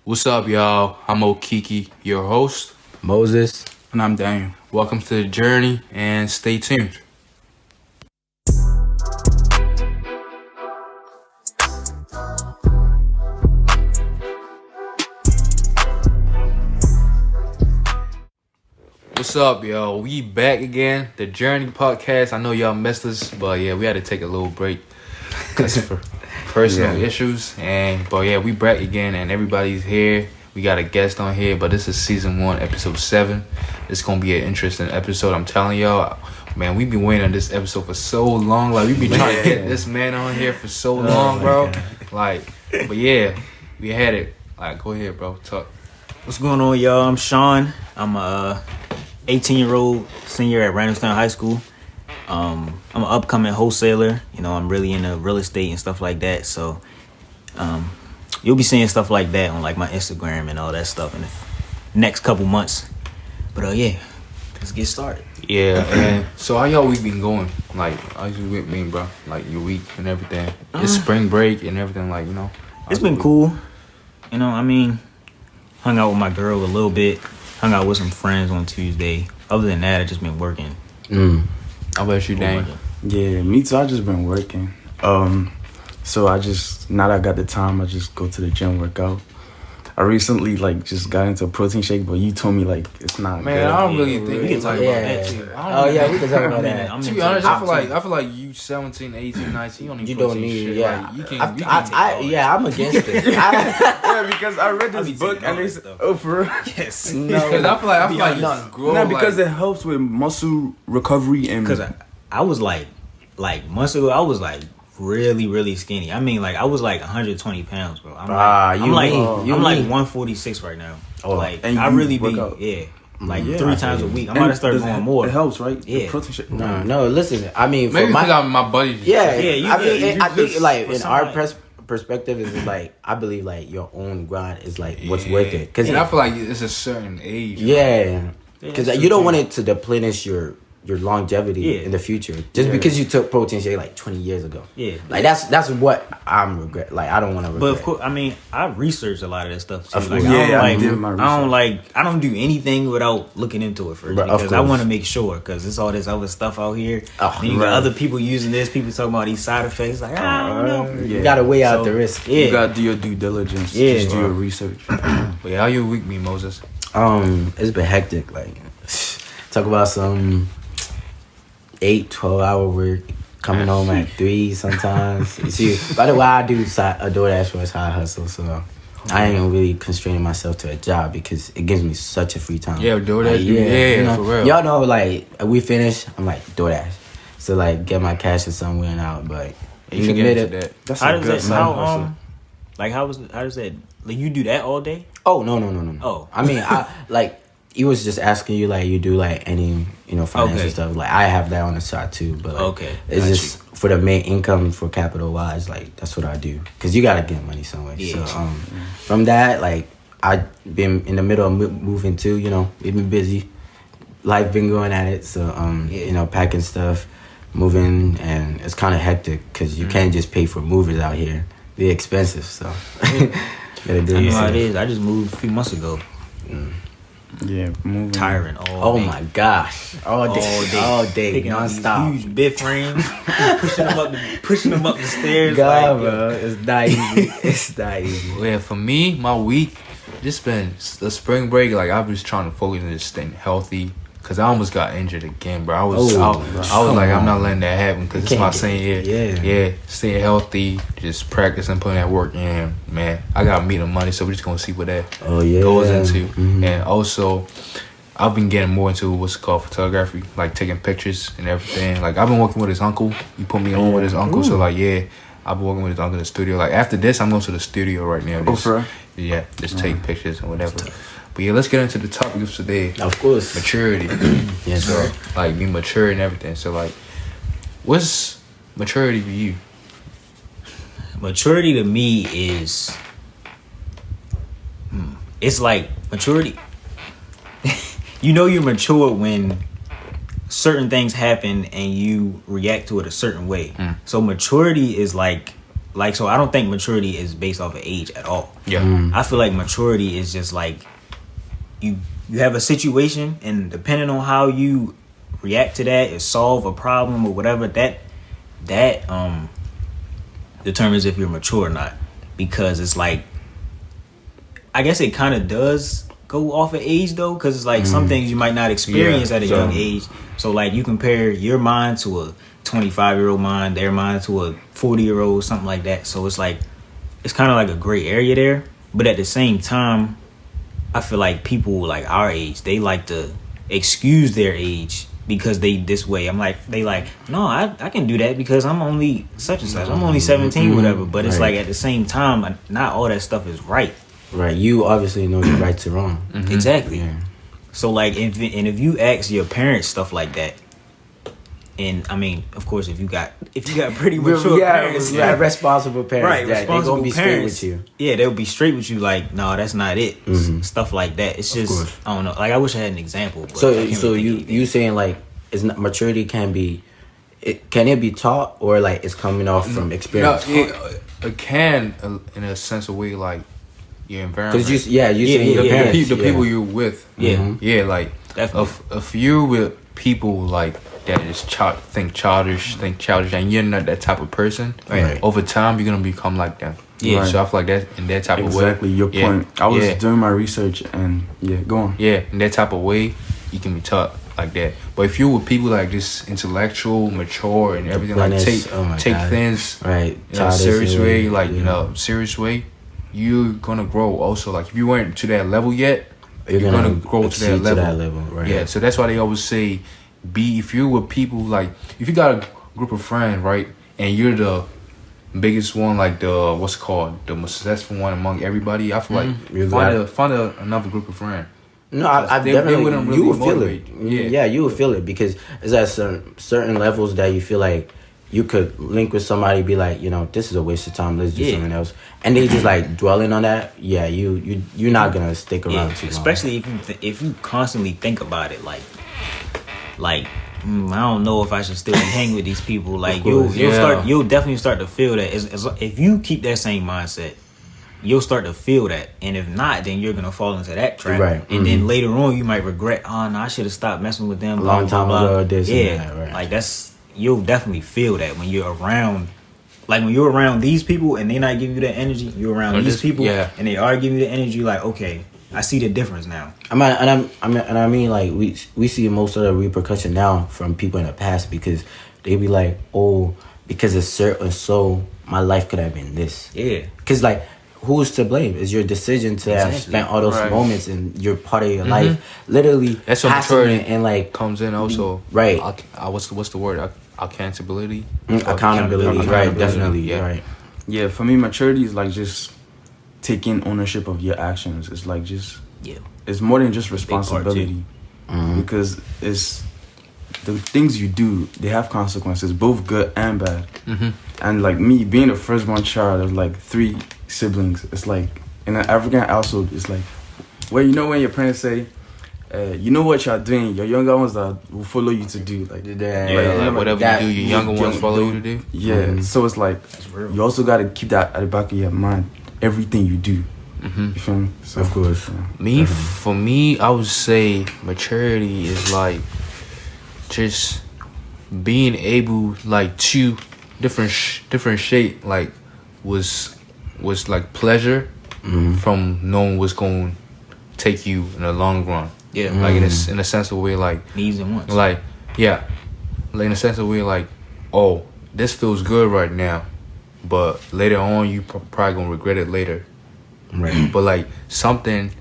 What's up, y'all? I'm Okiki, your host. Moses. And I'm Daniel. Welcome to the journey and stay tuned. What's up, y'all? We back again. The Journey Podcast. I know y'all missed us, but yeah, we had to take a little break because for personal issues. But we back again, and everybody's here. We got a guest on here, but this is season 1, episode 7. It's gonna be an interesting episode. I'm telling y'all, man. We've been waiting on this episode for so long. Like we've been trying to get this man on here for so long, bro. But we had it. Like, go ahead, bro. Talk. What's going on, y'all? I'm Sean. I'm a 18-year-old senior at Randallstown High School. I'm an upcoming wholesaler. You know, I'm really into real estate and stuff like that. So, you'll be seeing stuff like that on like my Instagram and all that stuff in the next couple months. But let's get started. Yeah, and so how y'all week been going? Like, how's your week been, bro? Like your week and everything. It's spring break and everything. Like, you know, it's been cool. You know, I mean, hung out with my girl a little bit. Hung out with some friends on Tuesday. Other than that, I just been working. How about you, Dan? Yeah, me too. I just been working. So now that I got the time, I just go to the gym, work out. I recently just got into a protein shake, but you told me it's not. Man, good. I don't really think we can talk about that too. We can talk about that. To be honest, I feel like you 17, 18, 19, you don't need protein shit. Yeah, like, you can I'm against it. Because I read this book and they said, for real? Yes. No, because I feel like you grow. No, because it helps with muscle recovery and. Because I was like months ago, I was really, really skinny. I mean, I was 120 pounds, bro. I'm 146 right now. And I really be, out. 3 times a week. I'm about to start going more. It helps, right? Yeah. The protein shake. No, listen. I mean, Maybe because my buddy. I think in our perspective is I believe your own grind is what's worth it. Because I feel like it's a certain age. Yeah, because you don't want it to deplenish your longevity in the future just because you took protein shake 20 years ago. Yeah, that's what I'm regret. I don't want to regret. But of course, I mean, I researched a lot of that stuff too. I did my research. I don't do anything without looking into it first because I want to make sure because there's all this other stuff out here. And you got other people using this. People talking about these side effects. I don't know. You gotta weigh out the risk. You gotta do your due diligence. Just do your research. But how your week be, Moses? It's been hectic. Talk about some 8-12 hour work, coming home at 3 sometimes. See, by the way, I do a DoorDash for a side hustle, so I ain't really constraining myself to a job because it gives me such a free time. Yeah, DoorDash, for real. Y'all know, we finish, I'm DoorDash. So, get my cash or somewhere and out, but you should get into that. That's a good side hustle. How does that, you do that all day? Oh, no. Oh. I mean, he was just asking you you do any financial stuff. I have that on the side too, but it's just for the main income for capital wise. That's what I do because you gotta get money somewhere. Yeah. So from that, I've been in the middle of moving too. We've been busy. Life been going at it. So packing stuff, moving, and it's kind of hectic because you can't just pay for movers out here. They're expensive, so gotta do it. How it is. I just moved a few months ago. Yeah, moving. Tiring all day. My gosh, all day, picking nonstop. Huge bed frames, pushing them up the stairs. God, bro, it's not easy. It's not easy. Well, yeah, for me, my week just been the spring break. I was trying to focus on just staying healthy. Cause I almost got injured again, bro. I was I'm not letting that happen because it's my senior year. Yeah, staying healthy, just practicing, putting that work in. Man, I got me the money, so we're just gonna see what that goes into. Mm-hmm. And also, I've been getting more into what's called photography, taking pictures and everything. I've been working with his uncle. He put me on with his uncle, so I've been working with his uncle in the studio. After this, I'm going to the studio right now. Just take pictures and whatever. But let's get into the topic of today. Of course. Maturity. Yes, sir. Be mature and everything. So, what's maturity for you? Maturity to me is... It's maturity... you're mature when certain things happen and you react to it a certain way. So maturity is Like, so I don't think maturity is based off of age at all. Yeah. I feel like maturity is just like you have a situation, and depending on how you react to that, or solve a problem or whatever, that determines if you're mature or not. Because it's like, I guess it kind of does go off of age though, because it's like some things you might not experience at a young age. So like you compare your mind to a 25-year-old mind, their mind to a 40-year-old, something like that. So it's like, it's kind of like a gray area there. But at the same time, I feel like people like our age, they like to excuse their age because they this way. I'm like, they like, no, I can do that because I'm only such and such. I'm only 17, whatever. But it's like at the same time, not all that stuff is right. Right. You obviously know your right to wrong. Exactly. Yeah. So like, if you ask your parents stuff like that, and I mean, of course, if you got pretty mature parents, responsible parents, right? Responsible they're gonna be parents, straight with you. Yeah, they'll be straight with you. Like, no, that's not it. Stuff like that. It's just, I don't know. Like, I wish I had an example. But So you saying like, is not maturity can it be taught, or like it's coming off from experience? No, it can in a sense of way, like your environment. Because the people you're with. Yeah. Like Definitely. if you're with people like that is think childish, and you're not that type of person, Right. over time you're gonna become like them. Yeah. So I feel like that in that type of way. Exactly your point. I was doing my research and go on. Yeah, in that type of way, you can be taught like that. But if you're with people like this, intellectual, mature, and everything, like take things right in a serious way, like serious way, you're gonna grow. Also, like if you weren't to that level yet, you're gonna grow to that level. Right. Yeah. So that's why they always say, if you're with people, like if you got a group of friends, right, and you're the biggest one, like the most successful one among everybody, I feel like find another group of friends. No, I definitely wouldn't you really will feel motivate. it. Yeah, you will feel it because it's at certain levels that you feel like you could link with somebody, be like, this is a waste of time. Let's do something else, and they just like dwelling on that. Yeah, you're not gonna stick around too long. Especially if you constantly think about it, like I don't know if I should still hang with these people. Like you'll definitely start to feel that. If you keep that same mindset, you'll start to feel that, and if not, then you're gonna fall into that trap. Right. And then later on, you might regret. Oh no, I should have stopped messing with them. A long time ago, this and that, right. Like you'll definitely feel that when you're around. Like when you're around these people and they not giving you that energy, you're around these people and they are giving you the energy. Like, okay, I see the difference now. I mean, like we see most of the repercussion now from people in the past because they be like, oh, because it's certain, so my life could have been this. Yeah. Because like, who's to blame? It's your decision to have spent all those moments and you're part of your life. Literally, that's what maturity and like comes in also. Right. What's the word? Accountability. Accountability. Right. Definitely. Yeah. Right. Yeah. For me, maturity is like just taking ownership of your actions. It's like just it's more than just responsibility because it's the things you do. They have consequences, both good and bad. And like me being the firstborn child of like 3 siblings, it's like in an African household, it's like, well, when your parents say, you know what you're doing, your younger ones that will follow you to do, like whatever you do, your younger ones follow you to do. Yeah, so it's like you also got to keep that at the back of your mind, everything you do. You feel me? So, of course. For me, I would say maturity is like just being able like to different shape like was like pleasure from knowing what's going to take you in the long run. Yeah. Like in a sense of way, like needs and wants. Like like in a sense of way, like, oh, this feels good right now, but later on you probably gonna regret it later. Right. But like something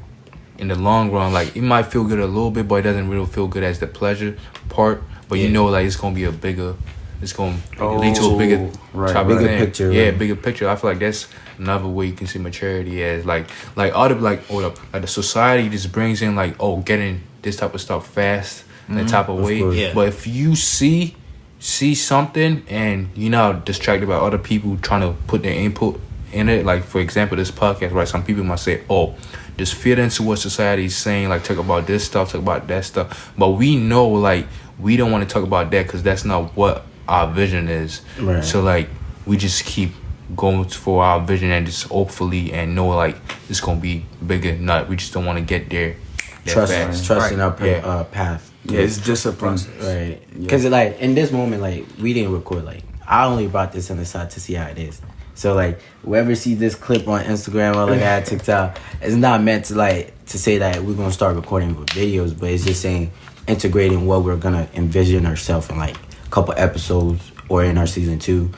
in the long run, like it might feel good a little bit, but it doesn't really feel good as the pleasure part. But like it's gonna be it's gonna lead to a bigger type of thing. Picture. Yeah, bigger picture. I feel like that's another way you can see maturity as like the society just brings in like, oh, getting this type of stuff fast in that type of way. Yeah. But if you see something and you're not distracted by other people trying to put their input in it, like for example this podcast, right? Some people might say, oh, just fit into what society is saying, like talk about this stuff, talk about that stuff. But we know like we don't want to talk about that because that's not what our vision is. Right. So like we just keep go for our vision and just hopefully and know like it's gonna be bigger. Not we just don't want to get there. Trusting our path. Yeah, it's discipline, right? Because like in this moment, like we didn't record. Like I only brought this on the side to see how it is. So like whoever sees this clip on Instagram or like at TikTok, it's not meant to say that we're gonna start recording with videos, but it's just saying integrating what we're gonna envision ourselves in like a couple episodes or in our season 2.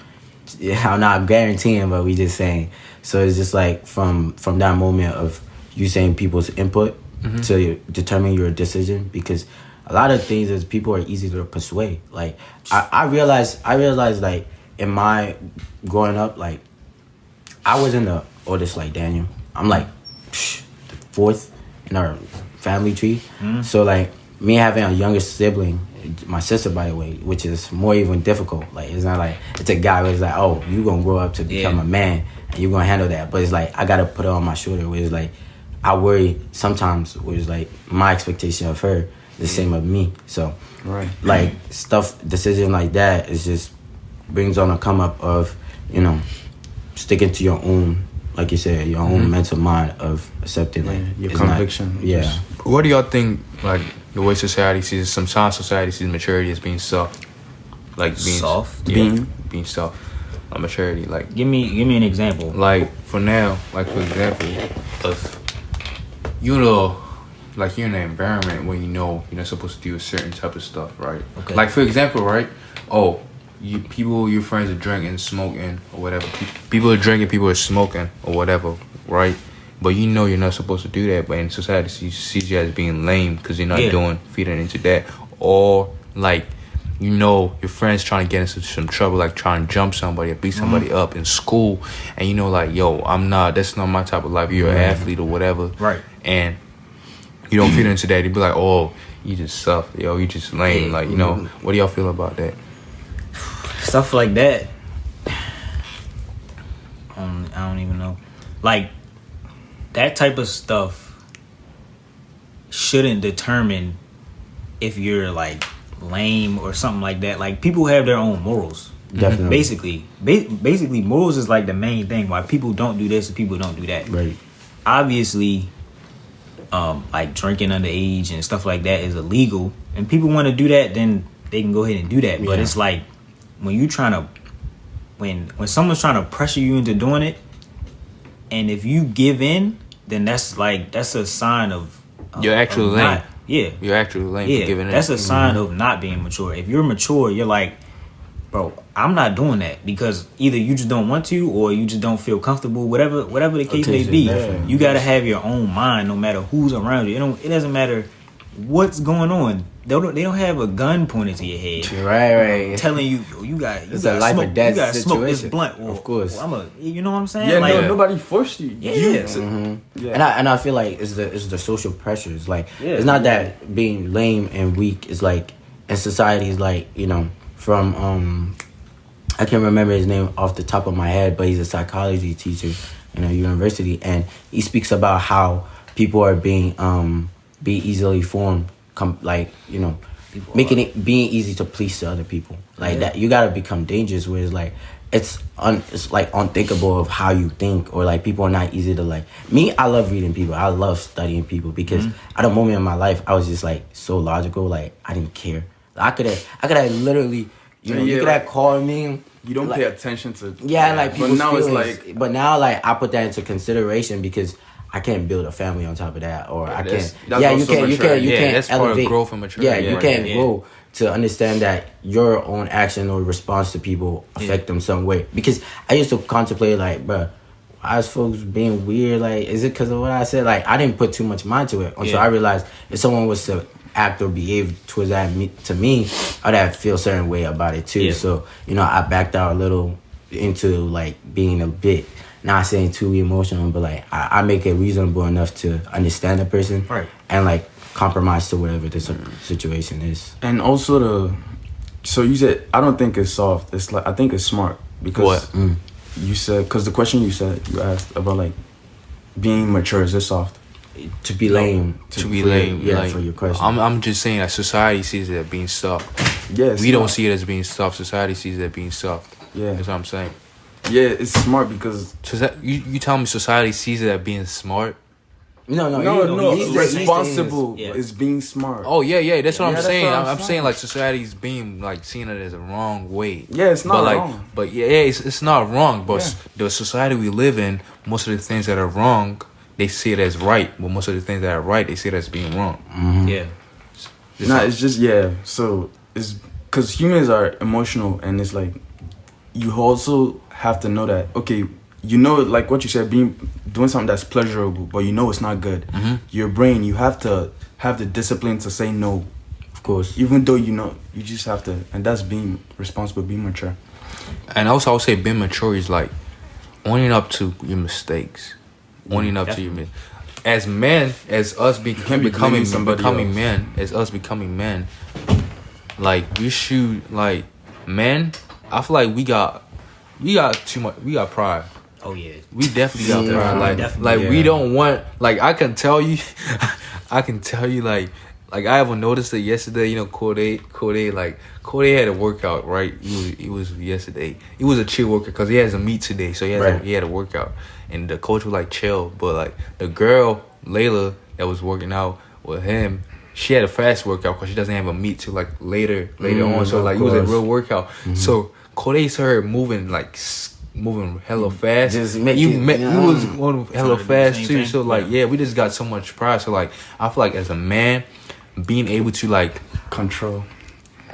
I'm not guaranteeing, but we just saying. So it's just like from that moment of you saying people's input to determine your decision, because a lot of things is people are easy to persuade. Like I realized like in my growing up, like I wasn't the oldest like Daniel. I'm like the 4th in our family tree. So like me having a younger sibling, my sister by the way, which is more even difficult. Like it's not like it's a guy who's like, oh, you gonna grow up to become a man and you gonna handle that. But it's like I gotta put it on my shoulder, where it's like I worry sometimes, where it's like my expectation of her the same of me. So like decision like that is just brings on a come up of, you know, sticking to your own, like you said, your own mental mind of accepting like your conviction. What do y'all think, like the way society sees, sometimes society sees maturity as being soft, like being soft, being soft, maturity. Like give me an example. Like for now, like for example, of you know, like you're in an environment where you know you're not supposed to do a certain type of stuff, right? Okay. Like for example, right? Oh, your friends are drinking, smoking, or whatever. People are drinking, people are smoking, or whatever, right? But you know you're not supposed to do that. But in society, sees you as being lame because you're not feeding into that. Or like, you know, your friends trying to get into some trouble, like trying to jump somebody or beat somebody up in school, and you know, like, yo, that's not my type of life. You're an athlete or whatever, right? And you don't feed into that. You'd be like, oh, you just suck, yo, you just lame. Like, you know, what do y'all feel about that? Stuff like that. I don't even know. Like, that type of stuff shouldn't determine if you're like lame or something like that. Like, people have their own morals. Definitely. Basically, morals is like the main thing why people don't do this and people don't do that. Right. Obviously, like drinking underage and stuff like that is illegal, and people want to do that, then they can go ahead and do that. But it's like when you trying to, when someone's trying to pressure you into doing it, and if you give in, then that's a sign of you're actually lame. You're actually lame for giving in. That's a sign of not being mature. If you're mature, you're like, bro, I'm not doing that, because either you just don't want to or you just don't feel comfortable. Whatever the case may be, you gotta have your own mind, no matter who's around you. It doesn't matter what's going on. They don't have a gun pointed to your head, right? Telling you got it's a life or death situation. Smoke this blunt. Of course, you know what I'm saying? Yeah, like, nobody forced you. And I feel like it's the social pressures. Like it's not that being lame and weak is like in society is like, you know, from I can't remember his name off the top of my head, but he's a psychology teacher in a university, and he speaks about how people are being easily formed, like, you know, being easy to please to other people, like that. You gotta become dangerous, where it's like it's like unthinkable of how you think, or like people are not easy to like. Me, I love reading people, I love studying people, because at a moment in my life I was just like so logical, like I didn't care. I could have literally, you know, you could have called me. You don't like, pay attention to like people's but now feelings. It's like, but now like I put that into consideration, because I can't build a family on top of that, or I can't. You can't that's elevate. part of growth and maturity. Yeah, you can't grow to understand that your own action or response to people affect them some way. Because I used to contemplate like, bruh, why is folks being weird? Like, is it because of what I said? Like, I didn't put too much mind to it until I realized if someone was to act or behave towards that to me, I'd have to feel a certain way about it too. So, you know, I backed out a little into like being a bit, not saying too emotional, but like I make it reasonable enough to understand the person, right, and like compromise to whatever the situation is. And also so you said, I don't think it's soft. It's like, I think it's smart, because you said, because the question you asked about like being mature, is it soft? To be lame. Yeah, like, for your question. I'm just saying that society sees it as being soft. Yes. We don't see it as being soft. Society sees it as being soft. Yeah. That's what I'm saying. Yeah, it's smart because you tell me society sees it as being smart. No. Responsible is being smart. Oh yeah. That's what I'm saying. I'm saying like society's being like seeing it as a wrong way. Yeah, it's not wrong. But it's not wrong. But the society we live in, most of the things that are wrong, they see it as right. But most of the things that are right, they see it as being wrong. Mm-hmm. Yeah. It's just So it's because humans are emotional, and it's like you also have to know that. Okay, like what you said, doing something that's pleasurable, but it's not good. Mm-hmm. Your brain, you have to have the discipline to say no. Of course. Even though you just have to, and that's being responsible, being mature. And also, I would say being mature is like owning up to your mistakes, owning up to your as men, as us becoming men, like we should like men. I feel like we got too much. We got pride. Oh yeah, we definitely got pride. Like we don't want. Like I can tell you, like I haven't noticed it yesterday. Corday had a workout, right? It was yesterday. It was a chill workout because he has a meet today, so he had a workout, and the coach was like chill. But like the girl Layla that was working out with him, she had a fast workout because she doesn't have a meet till like later on. So like it was a real workout. Mm-hmm. So Corday saw her moving hella fast. Just you was going hella fast too. So like we just got so much pride. So like I feel like as a man, being able to like control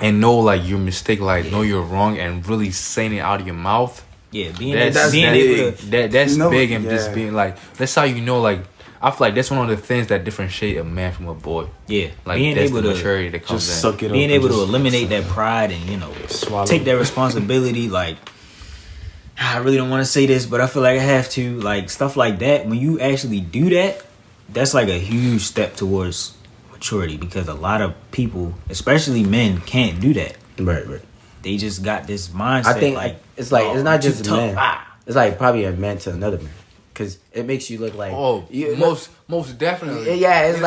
and know like your mistake, like know you're wrong, and really saying it out of your mouth. Yeah, that's big, and just being like that's how like. I feel like that's one of the things that differentiate a man from a boy. Yeah, like being able to maturity that comes just suck it being up able to eliminate that pride and swallow. Take that responsibility. Like I really don't want to say this, but I feel like I have to. Like stuff like that. When you actually do that, that's like a huge step towards maturity because a lot of people, especially men, can't do that. Right. They just got this mindset. I think it's not just men. It's like probably a man to another man. Cause it makes you look like most definitely. Yeah, it's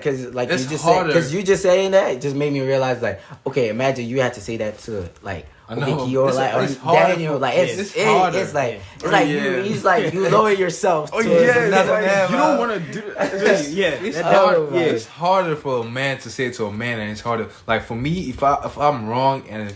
cause like it's you just harder. Cause you just saying that it just made me realize like okay, imagine you had to say that to like Vicky or Daniel, like it's like he's like you lower yourself to another man. You don't want to do that. It's hard. Yeah, it's harder for a man to say it to a man, and it's harder. Like for me, if I'm wrong and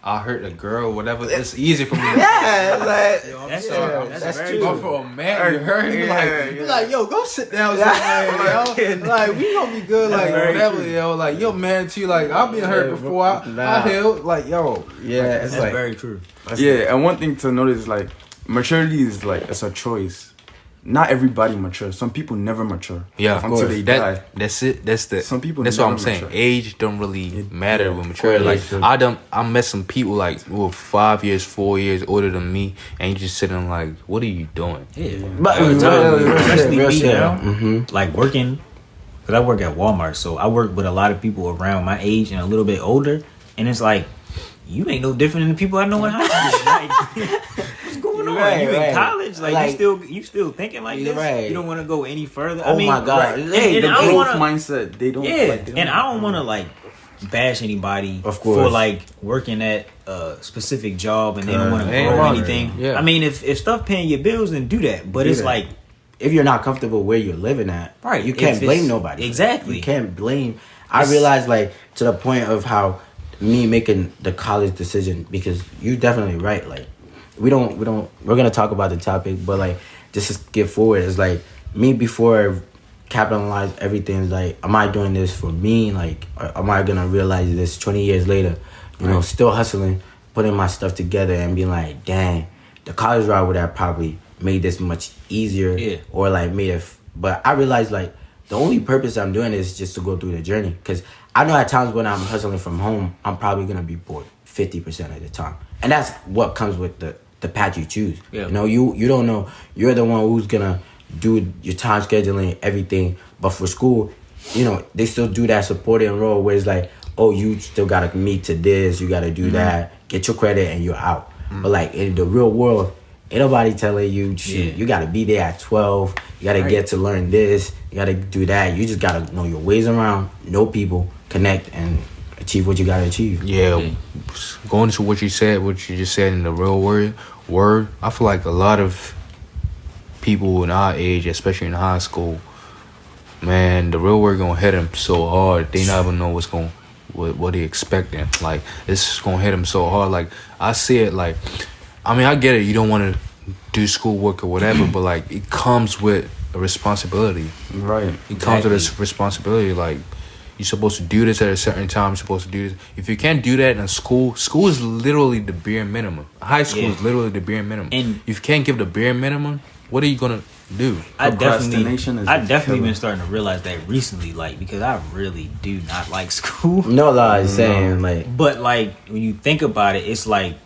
I hurt a girl or whatever, it's easy for me. That's true. But for a man, you hurt him. You're like, yo, go sit down somewhere. Like, we gonna be good. Like, whatever, yo. Like, yo, man, too. Like, I've been hurt before. I healed. Like, yo. Yeah, it's like very true. And one thing to notice is like, maturity is like, it's a choice. Not everybody mature. Some people never mature. Yeah, until they die. That's it. Some people. That's what I'm saying. Mature. Age don't really matter with maturity. Like I met some people like who were 5 years, 4 years older than me, and you just sitting like, what are you doing? Yeah, but especially me now, like working. Because I work at Walmart, so I work with a lot of people around my age and a little bit older, and it's like you ain't no different than the people I know in high school. Like, what's going on? You in college? Like you still thinking like this? Right. You don't want to go any further. Oh my god! The growth mindset. They don't. Yeah, and I don't want to like bash anybody for like working at a specific job and they don't want to grow anything. Yeah. I mean, if stuff paying your bills, then do that. But it's like if you're not comfortable where you're living at, right? You can't blame nobody. Exactly. You can't blame. I realized like to the point of how me making the college decision because you're definitely right. Like we're gonna talk about the topic, but like just to skip forward, it's like me before I capitalize everything. Is like, am I doing this for me? Like, am I gonna realize this 20 years later? You know, still hustling, putting my stuff together, and being like, dang, the college route would have probably made this much easier, or like made it. But I realized like the only purpose I'm doing is just to go through the journey because I know at times when I'm hustling from home, I'm probably gonna be bored 50% of the time, and that's what comes with the path you choose. Yeah. You know, you don't know. You're the one who's gonna do your time scheduling, everything. But for school, you know, they still do that supporting role where it's like, oh, you still gotta meet to this, you gotta do that, get your credit, and you're out. But like in the real world, ain't nobody telling you shit. You gotta be there at 12. You gotta get to learn this. You gotta do that. You just gotta know your ways around, know people, connect, and achieve what you gotta achieve. Yeah, going to what you just said in the real word. I feel like a lot of people in our age, especially in high school, man, the real world gonna hit them so hard. They not even know what they expecting. Like, it's gonna hit them so hard. Like, I see it. Like, I mean, I get it. You don't want to do schoolwork or whatever, but like, it comes with a responsibility. Right. It comes with a responsibility. Like, you're supposed to do this at a certain time. You're supposed to do this. If you can't do that in school is literally the bare minimum. High school is literally the bare minimum. And if you can't give the bare minimum, what are you gonna do? I've definitely been starting to realize that recently, like, because I really do not like school. No lie, saying like, but like when you think about it, it's like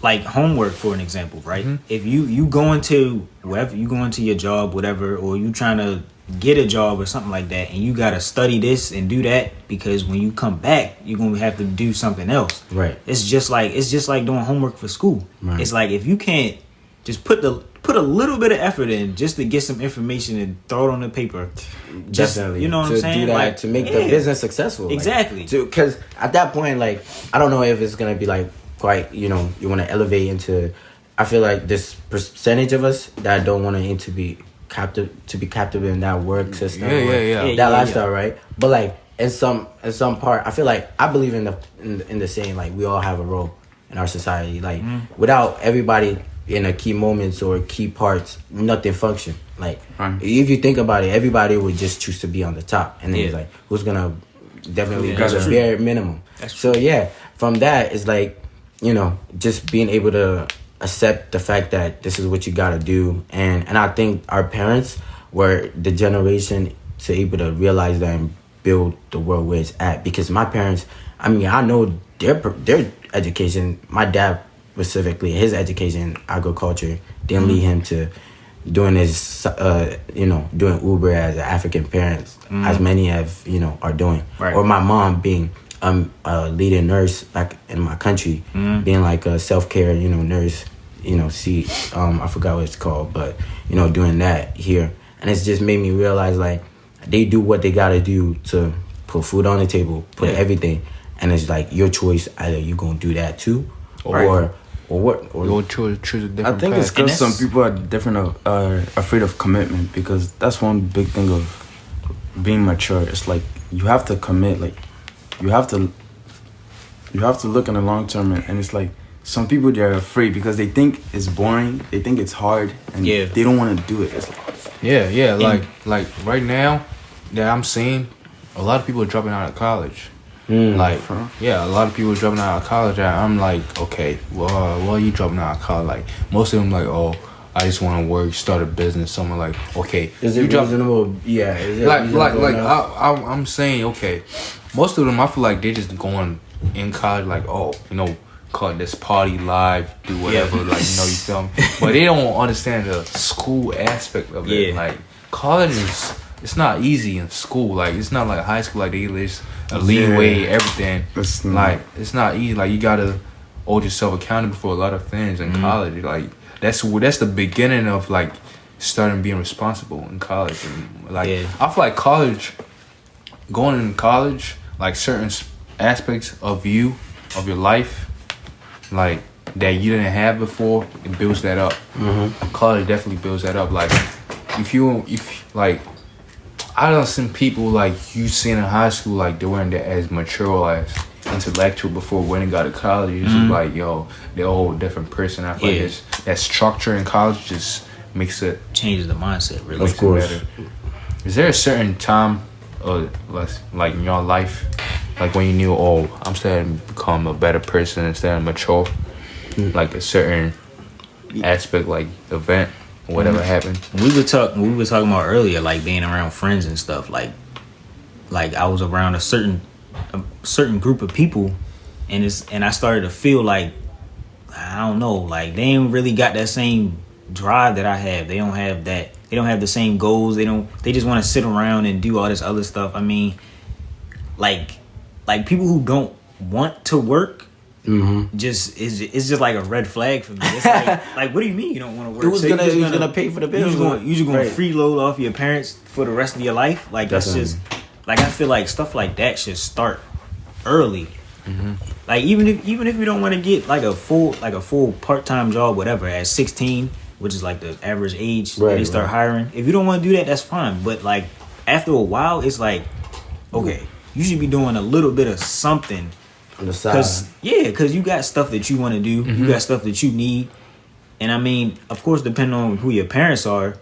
homework, for an example, right? Mm-hmm. If you go into wherever you go into your job, whatever, or you trying to get a job or something like that, and you gotta study this and do that because when you come back, you're gonna have to do something else. Right. It's just like doing homework for school. Right. It's like if you can't just put a little bit of effort in just to get some information and throw it on the paper. Definitely. You know what I'm saying? Do that, like, to make the business successful. Exactly. Because at that point, like, I don't know if it's going to be, like, quite, you want to elevate into... I feel like this percentage of us that don't want to be captive in that work system. That lifestyle, right? But, like, in some part, I feel like I believe in the saying, like, we all have a role in our society. Like, without everybody... in a key moments or key parts, nothing function. Like, if you think about it, everybody would just choose to be on the top. And then it's like, who's gonna definitely do the bare minimum? So yeah, from that, it's like, just being able to accept the fact that this is what you gotta do. And I think our parents were the generation to able to realize that and build the world where it's at. Because my parents, I mean, I know their education, my dad specifically, his education, agriculture, didn't lead him to doing his, doing Uber as African parents, as many have, are doing. Right. Or my mom being a leading nurse back in my country, being like a self-care, nurse, I forgot what it's called, but, doing that here. And it's just made me realize, like, they do what they gotta do to put food on the table, put everything. And it's like your choice, either you gonna do that too, or what? Or you'll choose a different I think path. it's because some people are afraid of commitment, because that's one big thing of being mature. It's like you have to commit. Like you have to look in the long term, and it's like some people, they're afraid because they think it's boring, they think it's hard, and they don't want to do it. It's like, like right now that I'm seeing, a lot of people are dropping out of college. A lot of people are dropping out of college, and I'm like, okay, well, why are you dropping out of college? Like, most of them like, oh, I just want to work, start a business. Someone like, okay, is it reasonable? Yeah, is it I'm saying, okay, most of them, I feel like they're just going in college, like, oh, call it this party live, do whatever, like, you feel me? But they don't understand the school aspect of it. Like, college it's not easy in school. Like, it's not like high school, like they list a leeway, everything. Like, it's not easy. Like, you gotta hold yourself accountable for a lot of things in college. Like, that's the beginning of like starting being responsible in college. And like, I feel like going in college, like certain aspects of your life, like that you didn't have before, it builds that up. College definitely builds that up. Like, if like, I don't see people like you seen in high school, like they weren't as mature or as intellectual before when they got to college. It's just like, yo, they're a whole different person. I feel like that structure in college just makes it changes the mindset. Really, of course. Better. Is there a certain time, like in your life, like when you knew, oh, I'm starting to become a better person and starting to mature, like a certain aspect, like event? Whatever happened. We were talking about earlier, like being around friends and stuff. Like I was around a certain group of people, and I started to feel like, I don't know, like they ain't really got that same drive that I have. They don't have that. They don't have the same goals. They just want to sit around and do all this other stuff. I mean, like people who don't want to work. It's just like a red flag for me. It's like what do you mean you don't want to work? Who's gonna pay for the bills? You just gonna freeload off your parents for the rest of your life? Like, that's just like, I feel like stuff like that should start early. Like even if you don't want to get like a full part-time job, whatever, at 16, which is like the average age that they start hiring. If you don't want to do that, that's fine. But like after a while, it's like, okay, you should be doing a little bit of something on the side. Because you got stuff that you want to do. You got stuff that you need. And I mean, of course, depending on who your parents are,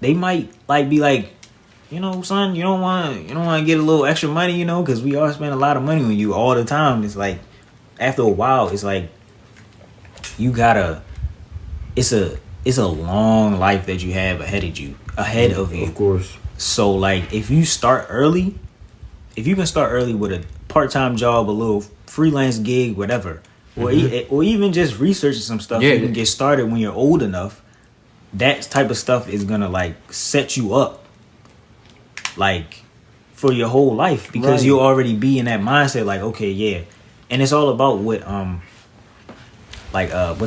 they might like be like, you know, son, you don't want to get a little extra money, you know, because we all spend a lot of money on you all the time. It's like after a while, it's like you gotta. It's a long life that you have ahead of you. Of course. So like, if you can start early with a part-time job, a little freelance gig, whatever. Or even just researching some stuff so you can get started when you're old enough. That type of stuff is gonna like set you up like for your whole life because you'll already be in that mindset like, okay, yeah. And it's all about what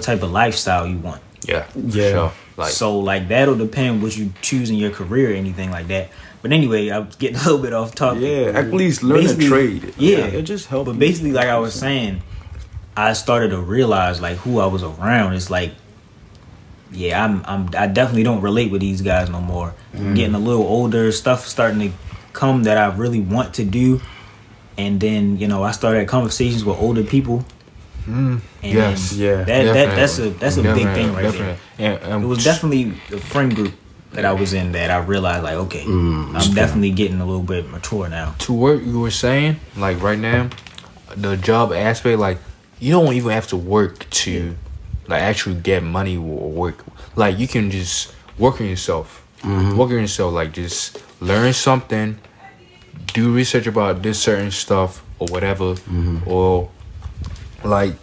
type of lifestyle you want. Yeah. Sure. Like, so like that'll depend what you choose in your career or anything like that. But anyway, I'm getting a little bit off topic. Yeah, at least learn a trade. Yeah, it just helps. But basically, like I was saying, I started to realize like who I was around. It's like, yeah, I definitely don't relate with these guys no more. I'm getting a little older, stuff starting to come that I really want to do, and then you know I started conversations with older people. And that's a big thing right there. Yeah, it was definitely the friend group that I was in that I realized like, okay, I'm definitely getting a little bit mature now. To what you were saying, like right now, the job aspect, like you don't even have to work to like actually get money or work. Like you can just work on yourself. Work on yourself, like just learn something, do research about this certain stuff or whatever, or like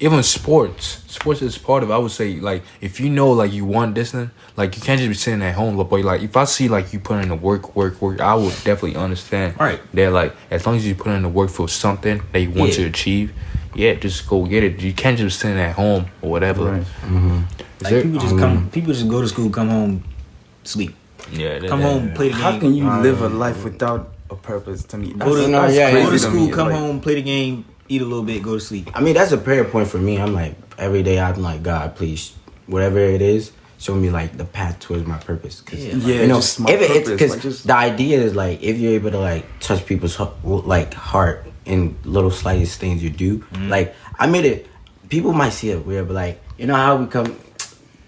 even sports is part of it. I would say like if you know like you want this thing, like you can't just be sitting at home. But like if I see like you put in the work, I would definitely understand that like as long as you put in the work for something that you want to achieve, just go get it. You can't just sit at home or whatever. Like people just go to school, come home, sleep. Come home, play the game. How can you live a life without a purpose? To me, go to school, come home, play the game, eat a little bit, go to sleep. I mean, that's a prayer point for me. I'm like, every day I'm like, God, please, whatever it is, show me like the path towards my purpose. Cause, you know, just my purpose. Because the idea is like, if you're able to like touch people's like heart in little slightest things you do, like I made it. People might see it weird, but like, you know how we come.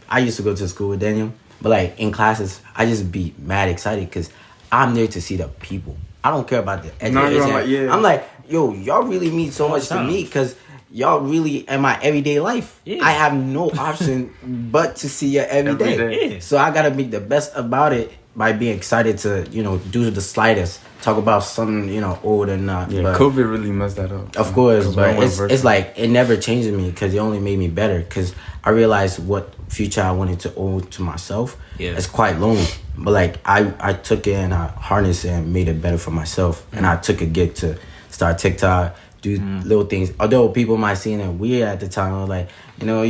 I used to go to school with Daniel, but like in classes, I just be mad excited because I'm there to see the people. I don't care about the education. I'm like, yo, y'all really mean so much to me because y'all really in my everyday life. I have no option but to see you every day. So I gotta make the best about it by being excited to, you know, do the slightest. Talk about something, you know, old and not. Yeah, but COVID really messed that up. Of course, but it's like it never changes me because it only made me better because I realized what future I wanted to owe to myself. It's quite lonely. But like I took it and I harnessed it and made it better for myself. And I took a gig to start TikTok, do little things. Although people might seem it weird at the time, I was like, you know,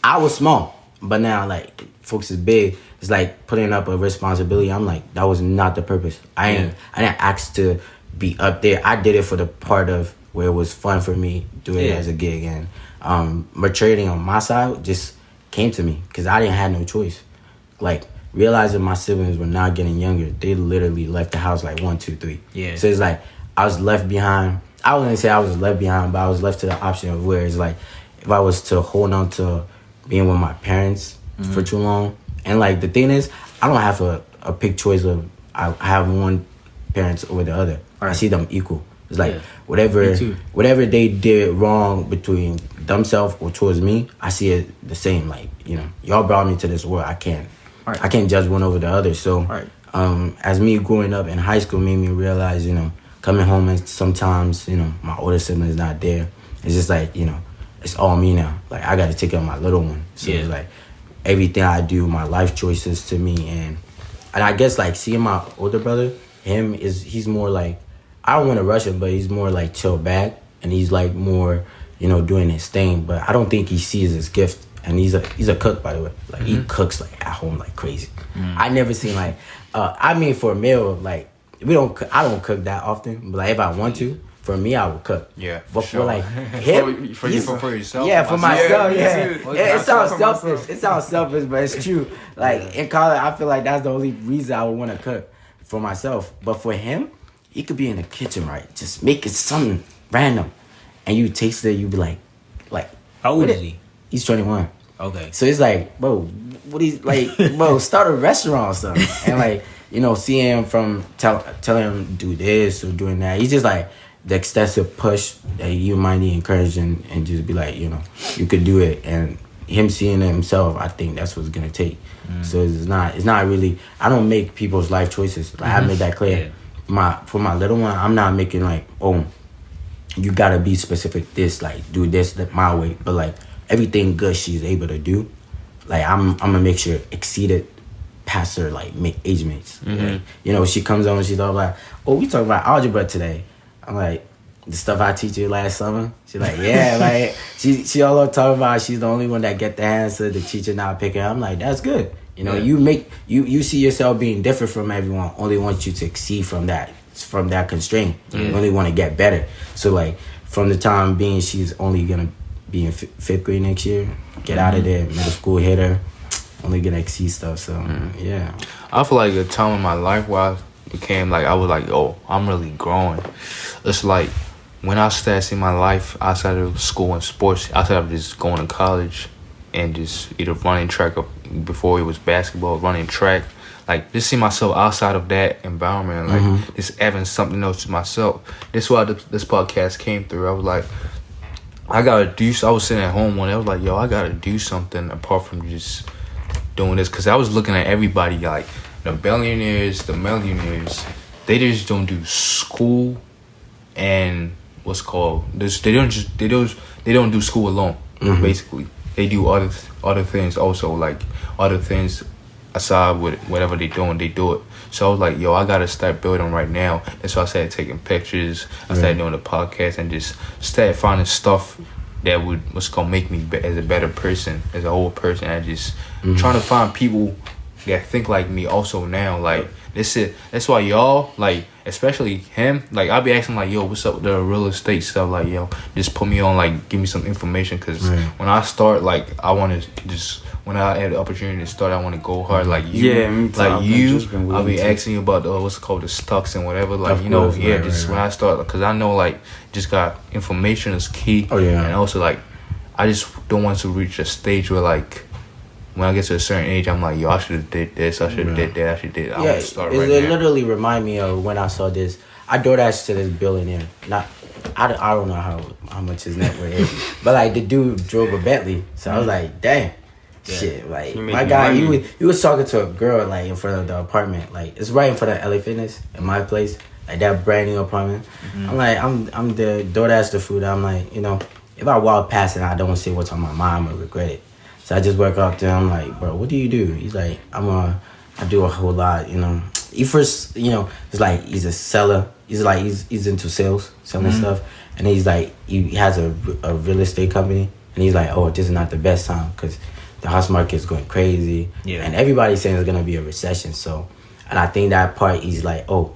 I was small, but now like folks is big. It's like putting up a responsibility. I'm like, that was not the purpose. I didn't ask to be up there. I did it for the part of where it was fun for me, do it as a gig. And maturity on my side just came to me because I didn't have no choice. Like realizing my siblings were not getting younger, they literally left the house like 1, 2, 3. So it's like I was left behind. I wouldn't say I was left behind, but I was left to the option of where it's like if I was to hold on to being with my parents for too long. And like the thing is, I don't have a pick choice of I have one parent over the other. I see them equal. It's like whatever they did wrong between themselves or towards me, I see it the same. Like, you know, y'all brought me to this world. I can't judge one over the other. So as me growing up in high school made me realize, you know, coming home and sometimes, you know, my older sibling's not there. It's just like, you know, it's all me now. Like I got to take care of my little one. So it's like everything I do, my life choices to me, and I guess like seeing my older brother, he's more like, I don't want to rush it, but he's more like chill back, and he's like more, you know, doing his thing. But I don't think he sees his gift, and he's a cook, by the way. Like he cooks like at home like crazy. I never seen like, I mean for a meal like I don't cook that often, but like if I want to, for me, I would cook. Yeah, but sure. for like him, for yourself. Yeah, for myself. Yeah, it sounds selfish. It sounds selfish, but it's true. Like in college, I feel like that's the only reason I would want to cook for myself. But for him, he could be in the kitchen, right, just making something random, and you taste it, you be like, how old is he? He's 21. Okay. So it's like, bro, what he's like, bro, start a restaurant or something. And like, you know, seeing him from telling him do this or doing that. He's just like the extensive push that you might need encouraging and just be like, you know, you could do it. And him seeing it himself, I think that's what's gonna take. So it's not really, I don't make people's life choices. Like I made that clear. For my little one, I'm not making like, oh, you gotta be specific this, like do this my way. But like everything good she's able to do, like I'm gonna make sure exceed it past her like age mates. Like, you know, she comes on and she's all like, oh, we talking about algebra today. I'm like, the stuff I teach you last summer. She's like, yeah, like she all over talking about she's the only one that get the answer, the teacher not picking. I'm like, that's good. You know, you see yourself being different from everyone. Only wants you to exceed from that constraint. You only want to get better. So like from the time being, she's only gonna be in fifth grade next year. Get out of there, middle school hitter. Only gonna exceed stuff. So yeah. I feel like a time in my life where I became like I was like, oh, I'm really growing. It's like when I started seeing my life outside of school and sports, outside of just going to college and just either running track or before it was basketball, running track. Like, just see myself outside of that environment, like, just having something else to myself. This is why this podcast came through. I was like, I was sitting at home one day, I was like, yo, I gotta do something apart from just doing this. Because I was looking at everybody, like, the billionaires, the millionaires, they just don't do school and they don't do school alone, basically. They do other things also, like, other things aside with whatever they're doing, they do it. So I was like, yo, I gotta start building right now. That's why I started taking pictures. I started doing the podcast and just started finding stuff that was gonna make me as a better person, as a whole person. And just trying to find people that think like me also now. Like, that's why y'all, like, especially him, like, I'll be asking, like, yo, what's up with the real estate stuff? Like, yo, just put me on, like, give me some information. Because when I start, like, I want to just, when I had the opportunity to start, I want to go hard. Like, you, me too. Like, I'll be asking you about what's called the stocks and whatever. Like, when I start, because I know, like, just got information is key. Oh, yeah. And also, like, I just don't want to reach a stage where, like, when I get to a certain age, I'm like, yo, I should have did this, I should have did that, I should did. I want to start right now. It literally remind me of when I saw this. I DoorDash to this billionaire. I don't know how much his net worth is, but like the dude drove a Bentley, so I was like, damn, shit. Like my guy, he was talking to a girl like in front of the apartment, like it's right in front of LA Fitness in my place, like that brand new apartment. I'm like, I'm the DoorDash the food. I'm like, you know, if I walk past and I don't say what's on my mind, I'm gonna regret it. So I just walk up to him like, bro, what do you do? He's like, I do a whole lot, you know. He first, you know, it's like he's a seller. He's like he's into sales, selling stuff, and he's like he has a real estate company, and he's like, oh, this is not the best time because the house market is going crazy, and everybody's saying there's gonna be a recession. So, and I think that part he's like, oh,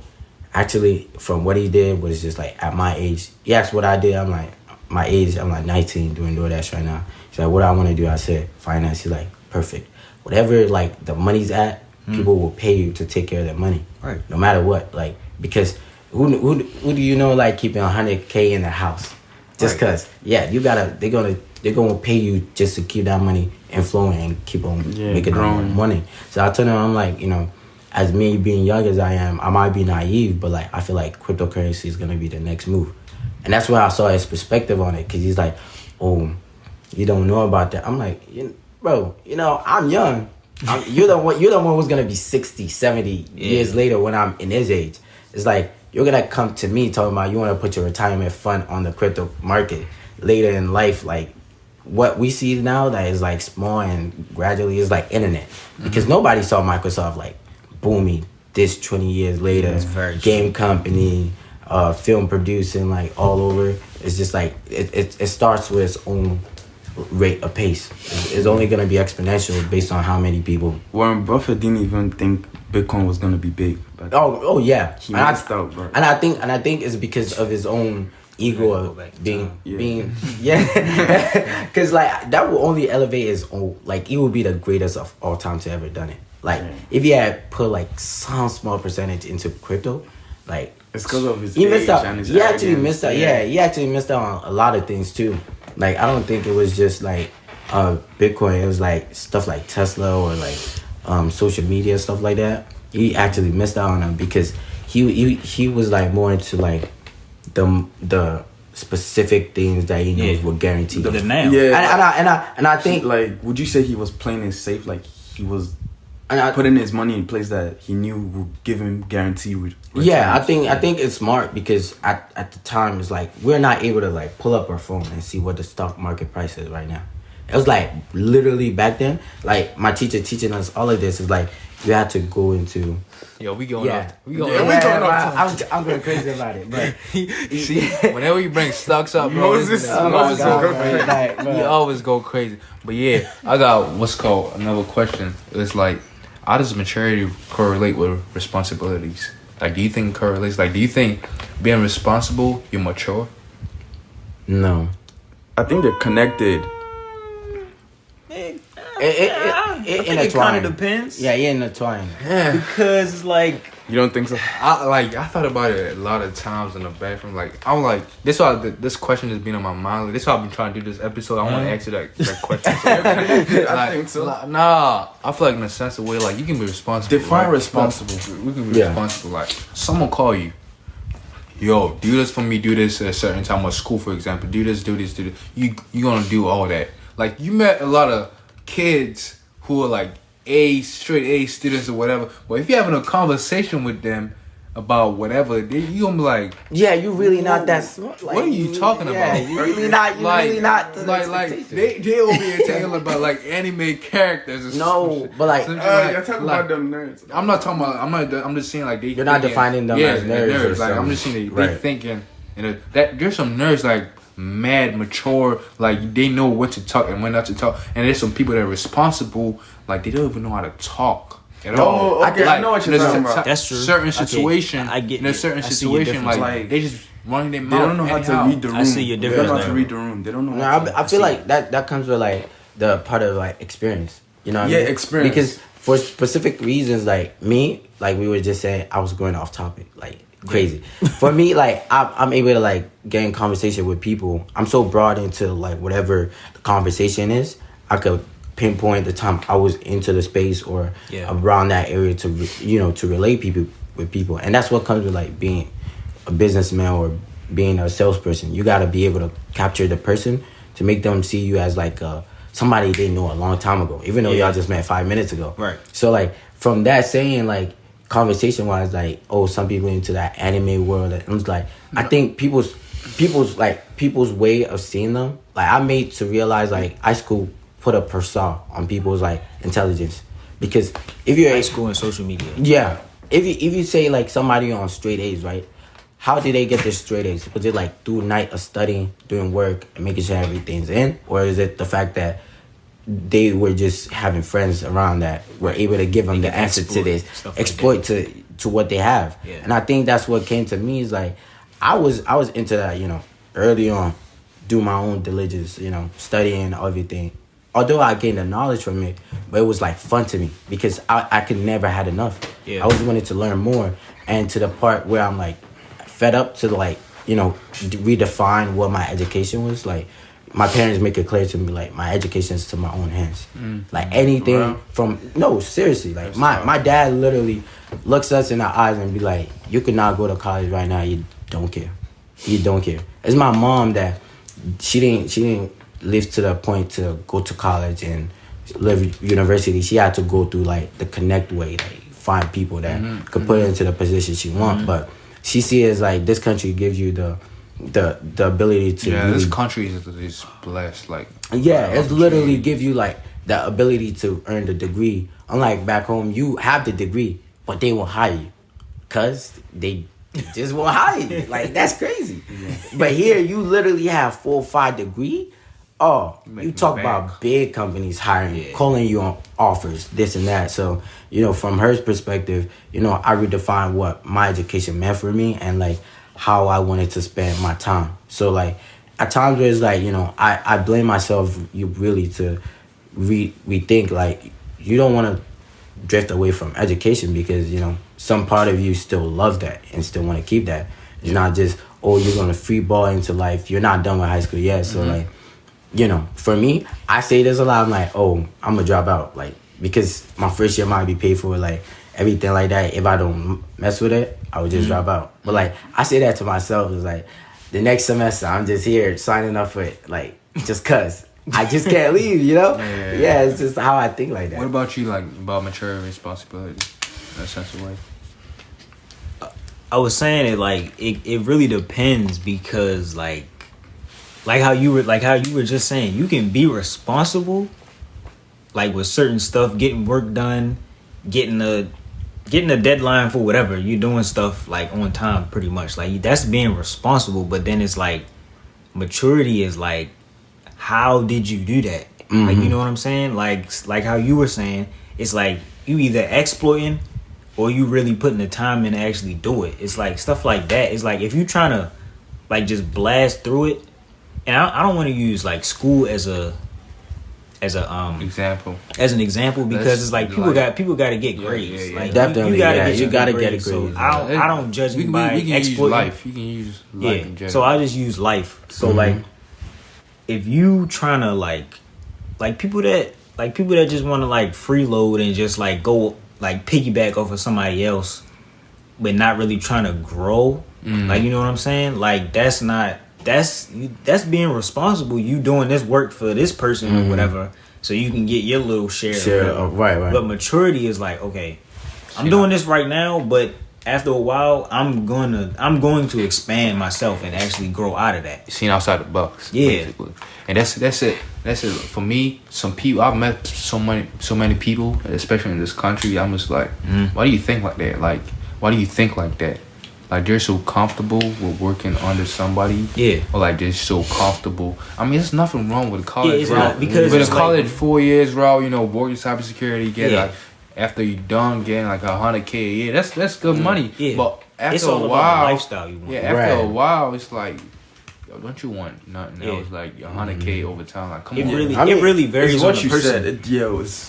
actually, from what he did was just like at my age. He asked what I did. I'm like, my age, I'm like 19 doing DoorDash right now. He's like, what I want to do? I said, finance. He's like, perfect. Whatever, like, the money's at, people will pay you to take care of their money. Right. No matter what. Like, because who do you know, like, keeping $100K in the house? Just because, you gotta, they're gonna pay you just to keep that money inflowing and keep on making growing money. So I told him, I'm like, you know, as me being young as I am, I might be naive, but, like, I feel like cryptocurrency is gonna be the next move. And that's where I saw his perspective on it, because he's like, oh, you don't know about that. I'm like, bro, you know, I'm young. You're the one who's going to be 60, 70 years later when I'm in his age. It's like, you're going to come to me talking about you want to put your retirement fund on the crypto market later in life. Like, what we see now that is, like, small and gradually is, like, internet. Because nobody saw Microsoft, like, booming this 20 years later. Game company, film producing, like, all over. It's just, like, it starts with its own rate of pace. It's only going to be exponential based on how many people. Warren Buffett didn't even think Bitcoin was gonna be big. But oh yeah. He messed out, bro. And I think it's because of his own ego of being yeah. Because like that will only elevate his own. Like he will be the greatest of all time to ever done it. Like if he had put like some small percentage into crypto, like it's because of his he age missed out. and his He actually arrogance. missed out. Yeah, he actually missed out on a lot of things too. Like I don't think it was just like Bitcoin. It was like stuff like Tesla or like social media stuff like that. He actually missed out on them because he was like more into like the specific things that he knows were guaranteed. The now. Yeah, and I think like, would you say he was playing it safe? Like he was putting his money in place that he knew would give him guaranteed returns? Yeah, I think it's smart because at the time it's like we're not able to like pull up our phone and see what the stock market price is right now. It was like literally back then, like my teacher teaching us all of this is like you had to go into. Yo, we going off. We going off. I'm going crazy about it, but see, whenever you bring stocks up, bro, Moses you always go crazy. But yeah, I got what's called another question. It's like, how does maturity correlate with responsibilities? Like, do you think it correlates? Like, do you think being responsible, you're mature? No. I think they're connected. It kind of depends. Yeah, intertwined. Yeah. Because it's like You don't think so? I thought about it a lot of times in the bathroom. Like, I'm like, this question has been on my mind. Like, this is why I've been trying to do this episode. I want to ask you that question. I think so. Nah, I feel like in a sense of way, like, you can be responsible. Define right? responsible. We can be responsible. Like, someone call you. Yo, do this for me. Do this at a certain time of school, for example. Do this, do this, do this. You gonna do all that. Like, you met a lot of kids who are like straight A students or whatever, but if you're having a conversation with them about whatever, you gonna be like, yeah, you really not that smart. Like, what are you talking about? You really not. You really not. Like they over here talking about like anime characters. And No, but like, you're talking about them nerds. I'm not talking about. I'm just saying like they. You're not defining them as nerds. Like I'm just saying they thinking. That there's some nerds like mad mature, like they know what to talk and when not to talk, and there's some people that are responsible, like they don't even know how to talk at all. Okay, I know what you're talking about. That's true. Certain situation, I get in a certain I see your situation, difference. like they just running their mouth. They don't know how to read the room. I see your They don't know difference how to there. read the room. They don't know. I feel like that comes with like the part of like experience. You know what I mean? Experience. Because for specific reasons, like me, like we were just saying, I was going off topic, like crazy. For me, like I'm able to like get in conversation with people. I'm so broad into like whatever the conversation is. I could pinpoint the time I was into the space or around that area to to relate people with people, and that's what comes with like being a businessman or being a salesperson. You got to be able to capture the person to make them see you as like somebody they know a long time ago, even though y'all just met 5 minutes ago. Right. So like from that saying, like conversation wise, like some people into that anime world. And I'm just like, I think people's way of seeing them. Like I made to realize like high school put a persona on people's like intelligence, because if you're high school and social media. Yeah. If you say like somebody on straight A's, right? How did they get their straight A's? Was it like through night of studying, doing work, and making sure everything's in? Or is it the fact that they were just having friends around that were able to give them the answer to this, exploit to what they have? Yeah. And I think that's what came to me is like, I was into that, early on, do my own diligence, studying everything. Although I gained the knowledge from it, but it was like fun to me because I could never had enough. Yeah. I always wanted to learn more, and to the part where I'm like fed up to like redefine what my education was. Like my parents make it clear to me like my education is to my own hands. Like anything seriously. Like my dad literally looks us in the eyes and be like, you could not go to college right now. You don't care. You don't care. It's my mom that she didn't live to the point to go to college and live university. She had to go through like the connect way, like find people that could put her into the position she wants. But she sees like this country gives you the ability to this country is blessed. Like it's literally give you like the ability to earn the degree. Unlike back home, you have the degree, but they won't hire you because they just won't hire you. Like that's crazy. But here, you literally have 4 or 5 degree, Oh, you talk about big companies hiring, calling you on offers, this and that. So, from her perspective, I redefined what my education meant for me and like how I wanted to spend my time. So like at times where it's like, I blame myself really to rethink, like you don't want to drift away from education because, some part of you still loves that and still want to keep that. It's not just, you're going to free ball into life. You're not done with high school yet. So like, for me, I say this a lot. I'm like, I'm gonna drop out, like, because my first year might be paid for, like, everything like that. If I don't mess with it, I would just drop out. But like, I say that to myself. It's like, the next semester, I'm just here signing up for it, like, just cause I just can't leave. Yeah, it's just how I think like that. What about you, like, about maturity and responsibility in a sense of way? I was saying it like it really depends because like how you were just saying, you can be responsible like with certain stuff, getting work done, getting a deadline for whatever you're doing, stuff like on time, pretty much. Like that's being responsible. But then it's like maturity is like, how did you do that? Like, you know what I'm saying? Like how you were saying, it's like you either exploiting or you really putting the time in to actually do it. It's like stuff like that. It's like if you trying to like just blast through it, and I don't want to use like school as an example because it's like people got to get grades. Like definitely, you gotta get a grade. So I don't judge anybody. We can use life. You can use life in general. So I just use life. So like if you trying to like people that just want to like freeload and just like go like piggyback off of somebody else, but not really trying to grow. Like, you know what I'm saying? Like that's being responsible. You doing this work for this person or whatever, so you can get your little share of right. But maturity is like, okay, I'm doing this right now, but after a while, I'm going to expand myself and actually grow out of that. Seeing outside the box, basically. And that's it. That's it. For me, some people, I've met so many people, especially in this country. I'm just like, why do you think like that? Like, why do you think like that? Like they're so comfortable with working under somebody, or like they're so comfortable. I mean, there's nothing wrong with college route. Because with a college 4 years route, work in cybersecurity, get like after you done getting like $100K a year. That's good money. Yeah. But after it's all a while, about the lifestyle you want. Yeah, after a while, it's like, yo, don't you want nothing else like $100K over time? Like, come on. It really varies on the person.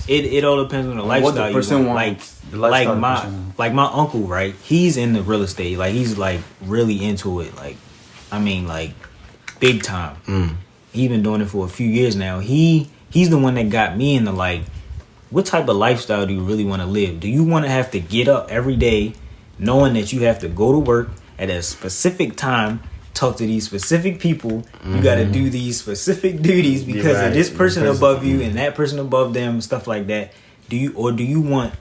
It all depends on the lifestyle you want. Like my uncle, right? He's in the real estate. Like he's like really into it. Like, I mean, like big time. He's been doing it for a few years now. He's the one that got me into like, what type of lifestyle do you really want to live? Do you want to have to get up every day knowing that you have to go to work at a specific time, talk to these specific people, you got to do these specific duties because of this person above you and that person above them, stuff like that? Do you want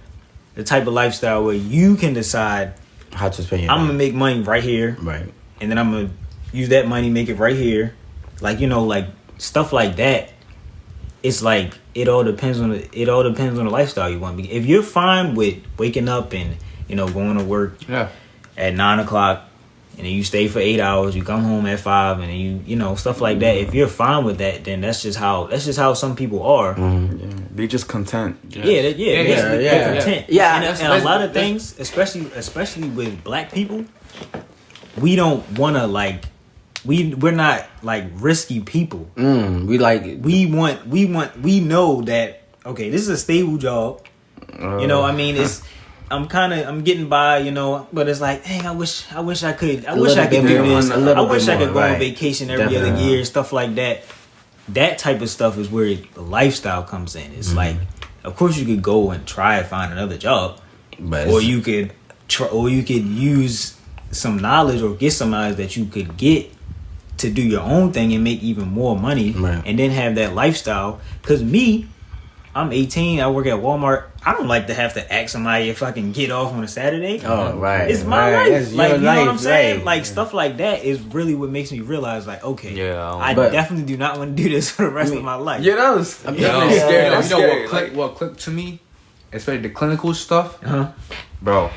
the type of lifestyle where you can decide how to spend your I'm going to make money right here, right, and then I'm going to use that money, make it right here, like, like stuff like that. It's like it all depends on the lifestyle you want. If you're fine with waking up and going to work at 9:00 and then you stay for 8 hours, you come home at 5, and then you stuff like that. If you're fine with that, then that's just how some people are. They just content. They're content. And a lot of things, especially with black people, we don't want to like. We're not like risky people. We know that, okay, this is a stable job. I mean, I'm getting by, but it's like, dang, I wish I could do this. I wish I could go on vacation every other year, stuff like that. That type of stuff is where the lifestyle comes in. It's like, of course you could go and try to find another job, or you could use some knowledge or get some knowledge that you could get to do your own thing and make even more money, and then have that lifestyle. Because I'm 18, I work at Walmart. I don't like to have to ask somebody if I can get off on a Saturday. Oh, right. It's my life. It's like, you know what I'm saying? Right. Like, stuff like that is really what makes me realize, like, okay, I definitely do not want to do this for the rest of my life. I'm scared. What clicked to me, especially the clinical stuff, bro.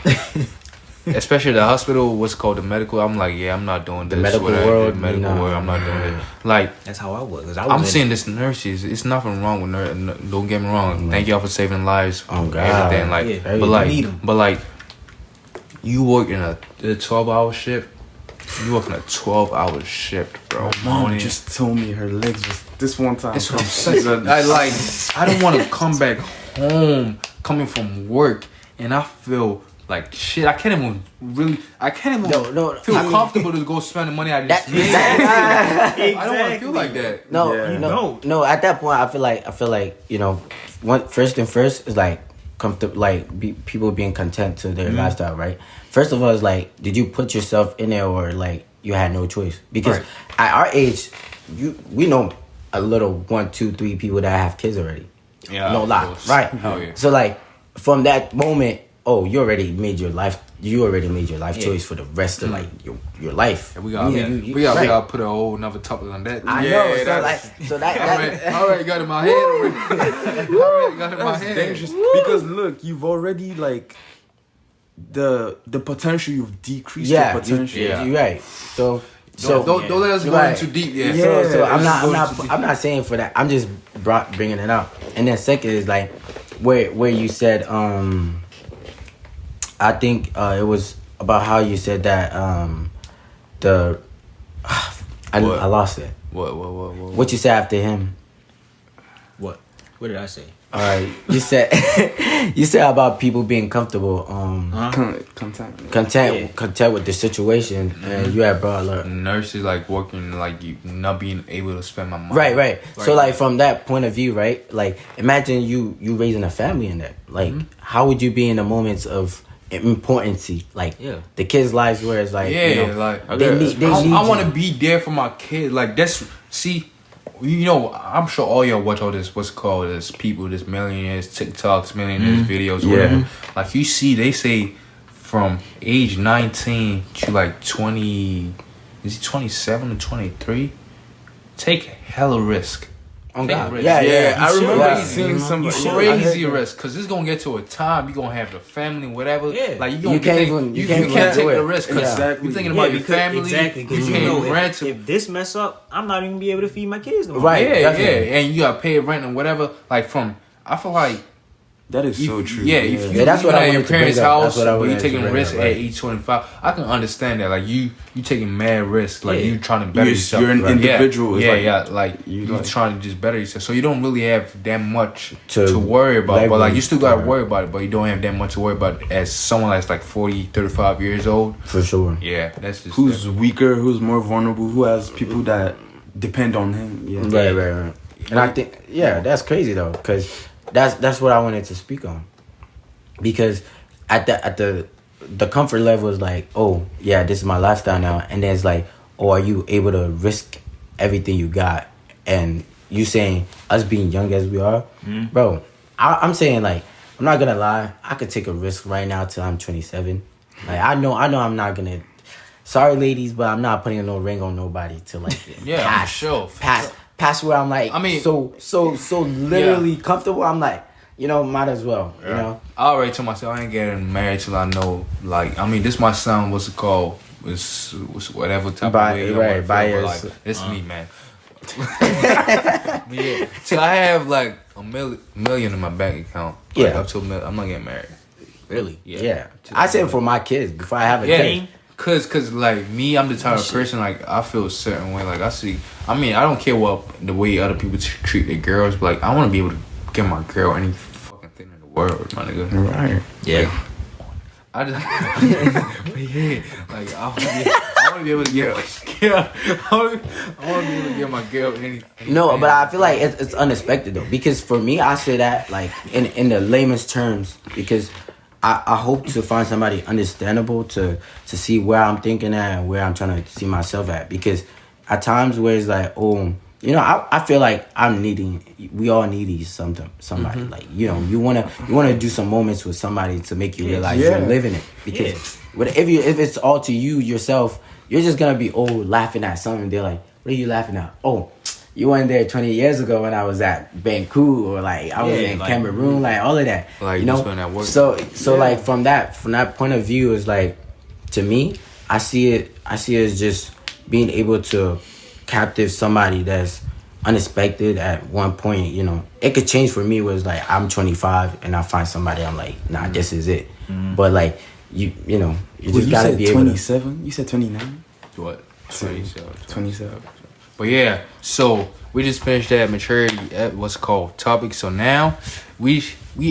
especially the hospital, what's called the medical. I'm like, yeah, I'm not doing this. The medical world, I'm not doing it. Like that's how I was. I'm seeing this nurses. It's nothing wrong with nurses. Don't get me wrong. Thank y'all for saving lives. Oh God, everything. Like, but like, you work in a 12-hour shift. You work in a 12-hour shift, bro. Mom just told me her legs was this one time. That's what I'm saying. I don't want to come back home coming from work and I feel like shit. I can't even feel comfortable to go spend the money I just made. Exactly. I don't want to feel like that. No. At that point, I feel like first is like comfortable, like people being content to their lifestyle, right? First of all, is like, did you put yourself in there or like you had no choice? Because at our age, we know a little 1, 2, 3 people that have kids already. Yeah, no lie, right? Hell yeah. So like from that moment, you already made your life. You already made your life choice for the rest of like your life. We gotta put a whole another topic on that. I know. So that all right, got in my head already. Got in my head. Dangerous because look, you've already like the potential. You've decreased your potential. You're right. So don't let us go in too deep. So I'm not saying for that. I'm just bringing it up. And then second is like where you said I think it was about how you said that I lost it. What you said after him? What did I say? All right, you said about people being comfortable, content with the situation, and you had brought up nurses like working like you not being able to spend my money. Right. So like from that point of view, right? Like imagine you raising a family in that. Like how would you be in the moments of importancy, like the kids' lives, where it's like I want to be there for my kids. Like I'm sure all y'all watch all this. What's called this people, this millionaires, TikToks, millionaires videos, whatever. Like you see, they say from age 19 to like 20, is it 27 to 23? Take hella risk. Oh God. Risk. Yeah. I remember seeing some crazy risk because it's gonna get to a time you're gonna have the family, whatever. Yeah. Like you can't take the risk. Exactly. You're thinking about your family. Exactly. Because you know if this mess up, I'm not even gonna be able to feed my kids no more. Right. Yeah. And you gotta pay rent and whatever. Like I feel like. That is so true. Yeah, if you that's what at your parents' house, you taking risk at age 25. I can understand that. Like you taking mad risks. Like you trying to better yourself. You're an individual. Like you trying to just better yourself. So you don't really have that much to worry about. But like you still got to worry about it. But you don't have that much to worry about as someone that's like 40, 35 years old. For sure. Yeah, that's just who's weaker, who's more vulnerable, who has people that depend on him. Yeah. Right. And I think that's crazy though, because. That's what I wanted to speak on, because at the comfort level is like, oh yeah, this is my lifestyle now, and then it's like, oh, are you able to risk everything you got? And you saying us being young as we are, bro, I'm saying like, I'm not gonna lie, I could take a risk right now till I'm 27. Like I know I'm not gonna. Sorry, ladies, but I'm not putting no ring on nobody to like pass where I'm like, so literally comfortable. I'm like, might as well, I already told myself I ain't getting married till I know, like, this might sound, what's it called, it's whatever type of way. Right, bias. Like, it's me, man. Yeah, till I have like a million in my bank account. Like, up to $1 million, I'm not getting married. Really? Yeah. I said for my kids before I have a kid. Cause like me, I'm the type of person like I feel a certain way. Like I don't care what the way other people treat their girls, but like I want to be able to give my girl any fucking thing in the world, my nigga. Right? Yeah. Like, I want to be able to give my girl anything. No, but I feel like it's unexpected though, because for me, I say that like in the lamest terms, because. I hope to find somebody understandable to see where I'm thinking at and where I'm trying to see myself at. Because at times where it's like, I feel like we all need somebody. Like, you wanna do some moments with somebody to make you realize you're living it. Because if it's all to you yourself, you're just gonna be laughing at something. They're like, what are you laughing at? Oh, you weren't there 20 years ago when I was at Vancouver, or like I was in Cameroon, like all of that. Like you know, at work. So like from that point of view, is like to me, I see it as just being able to captive somebody that's unexpected at one point. You know, it could change for me. Was like I'm 25 and I find somebody, I'm like, nah, this is it. But like you know, you just gotta be able 27? You said 29? What? 27. But yeah, so we just finished that maturity at what's called topic. So now we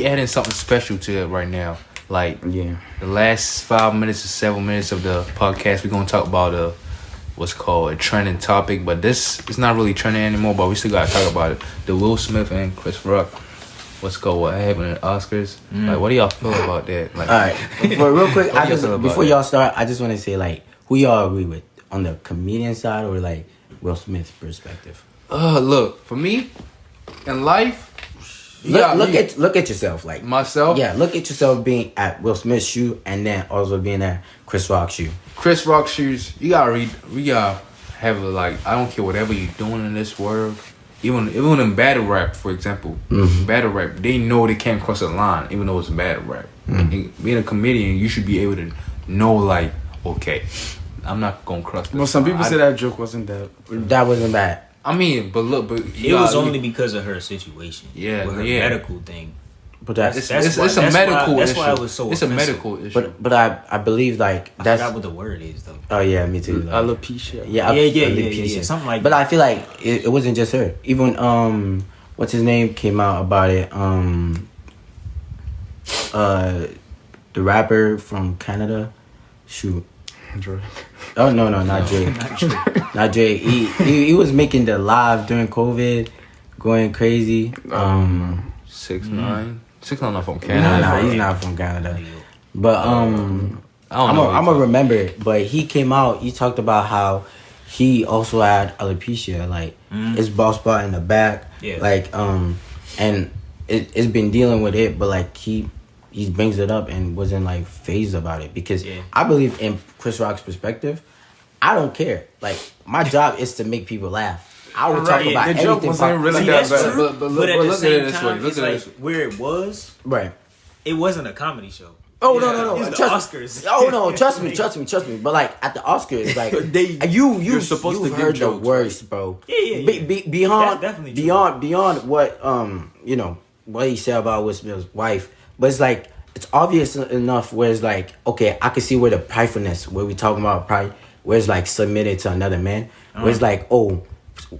adding something special to it right now. Like the last 5 minutes or 7 minutes of the podcast, we're gonna talk about what's called a trending topic. But this is not really trending anymore. But we still gotta talk about it. The Will Smith and Chris Rock. What's called what happened at Oscars? Like, what do y'all feel about that? Like, all right, but real quick, before y'all start, I just want to say like, who y'all agree with on the comedian side or like Will Smith's perspective? Look, for me in life. Look at yourself, like myself. Yeah, look at yourself being at Will Smith's shoe and then also being at Chris Rock's shoe. Chris Rock's shoes. You gotta read. We gotta have like, I don't care whatever you're doing in this world. Even in battle rap, for example, battle rap, they know they can't cross a line, even though it's battle rap. Being a comedian, you should be able to know, like, okay, I'm not gonna cross. Well, some people say that joke wasn't that. That wasn't bad. I mean, but look, it was only because of her situation. Yeah, with her medical thing. But it's a medical issue. That's why it was so offensive. A medical issue. But I believe like I forgot what the word is though. Oh yeah, me too. Like, alopecia. Yeah, something like that. But I feel like it wasn't just her. Even what's his name came out about it. The rapper from Canada, shoot. Drake. Oh no, not Drake. Not Drake. He was making the live during COVID, going crazy. 6ix9ine. 6ix9ine not from Canada. Nah, he's not from Canada. But I'm gonna remember it. But he came out. He talked about how he also had alopecia, like his bald spot in the back. Yeah. Like and it's been dealing with it, but like he brings it up and wasn't like phased about it because I believe in Chris Rock's perspective. I don't care. Like my job is to make people laugh. I would talk about the joke anything. Wasn't really that's bad. true. But at the same time, Look it's at like this way. where it was. Right. It wasn't a comedy show. Oh no! It's the Trust Oscars. Oh no! Trust me. But like at the Oscars, like you're supposed to heard the worst, bro. Yeah. Beyond what you know what he said about Will Smith's wife, but it's like it's obvious enough where it's like okay, I can see where the pridefulness, where we talking about pride, where it's like submitted to another man, where it's like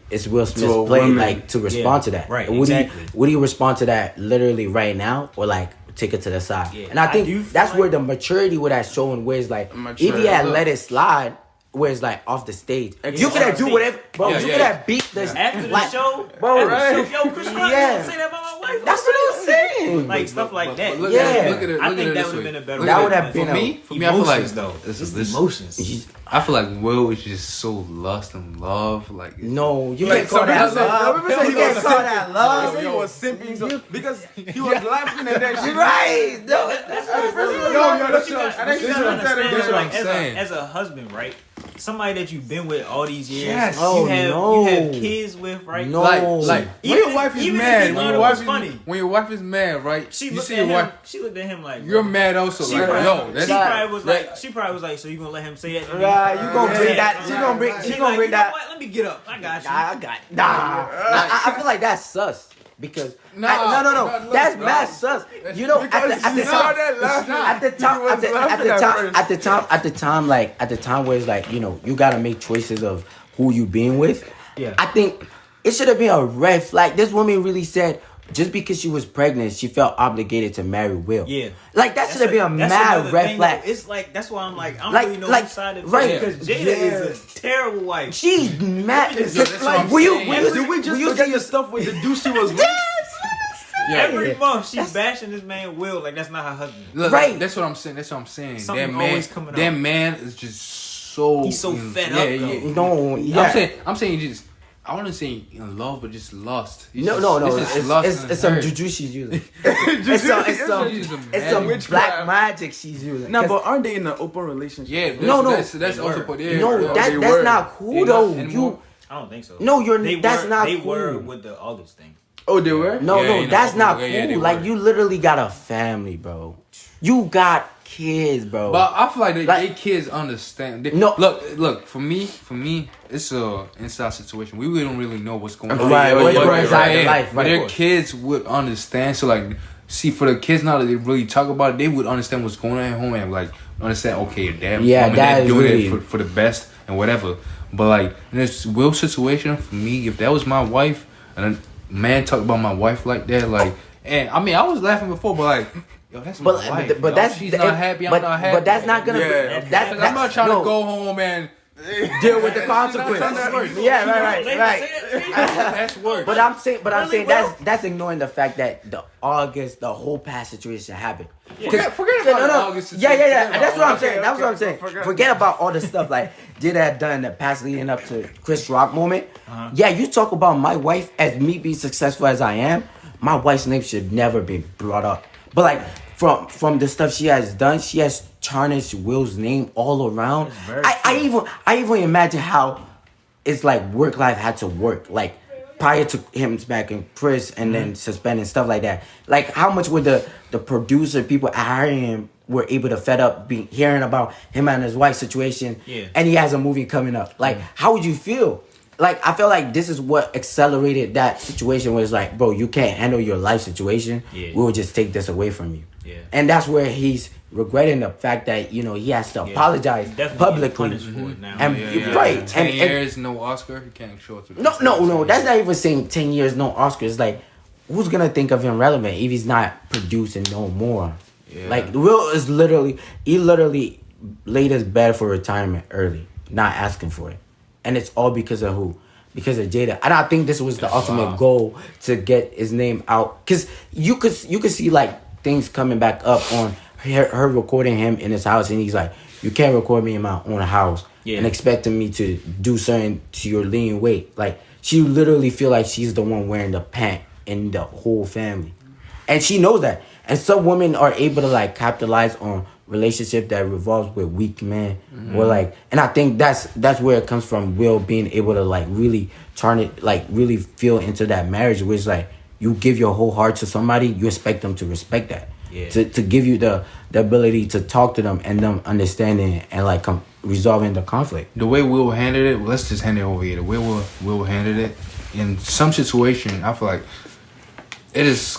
it's Will Smith's play, like to respond to that. Right. Would he respond to that literally right now or like take it to the side? Yeah. And I think that's where the maturity would have shown where it's like if he had let it slide where it's like off the stage. You could have do whatever, bro. You could have beat this after the show, bro. Yo, Chris Rock, don't say that about my wife. That's what I'm saying. Like stuff like that. Look at it. I think that would have been a better. That would have been for me. I feel like though. This emotions. I feel like Will is just so lust and love. Like no, you can't call that love. You can't call that love. He was simping because he was laughing at that shit. Right. That's what I'm saying. As a husband, right? Somebody that you've been with all these years, yes. you have kids with, right? No. Like when your wife is mad, when your wife is mad, right? She looked at him. She looked at him like you're mad also. She probably was like, so you gonna let him say that? Right, you gonna bring that? She gonna bring that? Let me get up. I got you. I feel like that's sus. Because no, that's mad sus. You know, at the time where it's like, you know, you gotta make choices of who you being with. Yeah, I think it should have been a red flag. This woman really said just because she was pregnant, she felt obligated to marry Will. Yeah, like that should have been a mad red flag. It's like that's why I'm like, I don't really know whose side of it. Right, because Jada is a terrible wife. She's mad. Did we just forget the stuff with the dude she was with? Every month she's bashing this man Will like that's not her husband. Look, right. That's what I'm saying. Something always coming out. That man is just so. He's so fed up. I'm saying just. I want to say in love, but just lust. No. It's some juju she's using. It's some black magic she's using. No, but aren't they in an open relationship? Yeah. That's also put there. No, that's not cool though. I don't think so. No, that's not cool. They were with the August thing. Oh, they were? No, that's not cool. Like, you literally got a family, bro. You got kids, bro. But I feel like they kids understand. No, look. For me, it's a inside situation. We don't really know what's going on. Right, what's going inside the life. But their kids would understand. So like, see, for the kids now that they really talk about it, they would understand what's going on at home and like understand. Okay, dad is doing really it for the best and whatever. But like in this Will situation, for me, if that was my wife and a man talk about my wife like that, like, and I mean, I was laughing before, but like. Yo, that's my wife. But that's she's not happy. I'm not happy. But that's not gonna. That's I'm not trying to go home and deal with the consequences. Yeah, right. That's worse. But I'm saying that's ignoring the fact that the whole past situation happened. Forget about August situation. Yeah. That's what I'm saying. Forget about all the stuff like did I done in the past leading up to Chris Rock moment. Yeah, you talk about my wife as me being successful as I am. My wife's name should never be brought up. But like from the stuff she has done, she has tarnished Will's name all around. I even imagine how it's like work life had to work. Like prior to him smacking Chris and then suspending stuff like that. Like how much would the producer people hiring him were able to fed up hearing about him and his wife's situation and he has a movie coming up. Like how would you feel? Like, I feel like this is what accelerated that situation where it's like, bro, you can't handle your life situation. Yeah. We'll just take this away from you. Yeah. And that's where he's regretting the fact that, you know, he has to apologize publicly. For it now. And right. 10 years, no Oscar. He can't show it to No. That's not even saying 10 years, no Oscar. It's like, who's going to think of him relevant if he's not producing no more? Yeah. Like, Will is he literally laid his bed for retirement early, not asking for it. And it's all because of who? Because of Jada. And I think this was the ultimate goal to get his name out. Because you could see like things coming back up on her recording him in his house. And he's like, you can't record me in my own house. And expecting me to do something to your lean weight. Like, she literally feel like she's the one wearing the pant in the whole family. And she knows that. And some women are able to like capitalize on relationship that revolves with weak men or like, and I think that's where it comes from. Will being able to like really turn it, like really feel into that marriage, which like you give your whole heart to somebody, you expect them to respect that, to give you the ability to talk to them and them understanding and like resolving the conflict. The way Will handled it, let's just hand it over here. The way Will handled it in some situation, I feel like it is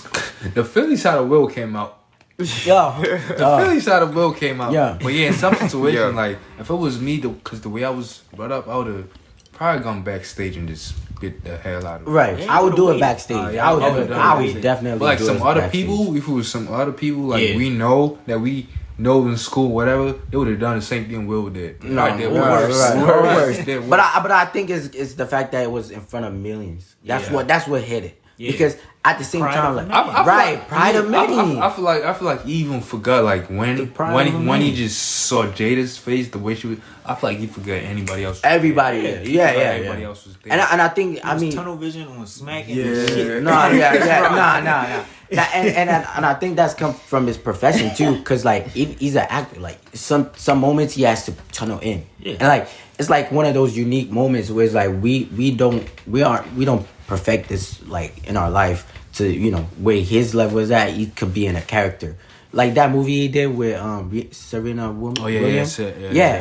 the Philly side of Will came out. The Philly side of Will came out. Yeah. But yeah, in some situation, like, if it was me, because the way I was brought up, I would have probably gone backstage and just get the hell out of it. Right. I would do it backstage. I would definitely but like do some other people, if it was some other people, like we know in school, whatever, they would have done the same thing Will did. Right. Worse. But I think it's the fact that it was in front of millions. That's what hit it. Yeah. Because at the same time, like, pride of many. I feel like he even forgot like when he just saw Jada's face, the way she was. I feel like he forgot anybody else. Everybody else was there. And I think I mean tunnel vision on smacking. And I think that's come from his profession too, because like he's an actor. Like some moments he has to tunnel in, and like it's like one of those unique moments where it's like we don't perfect this like in our life to, you know, where his level is at. He could be in a character like that movie he did with Serena Williams. Oh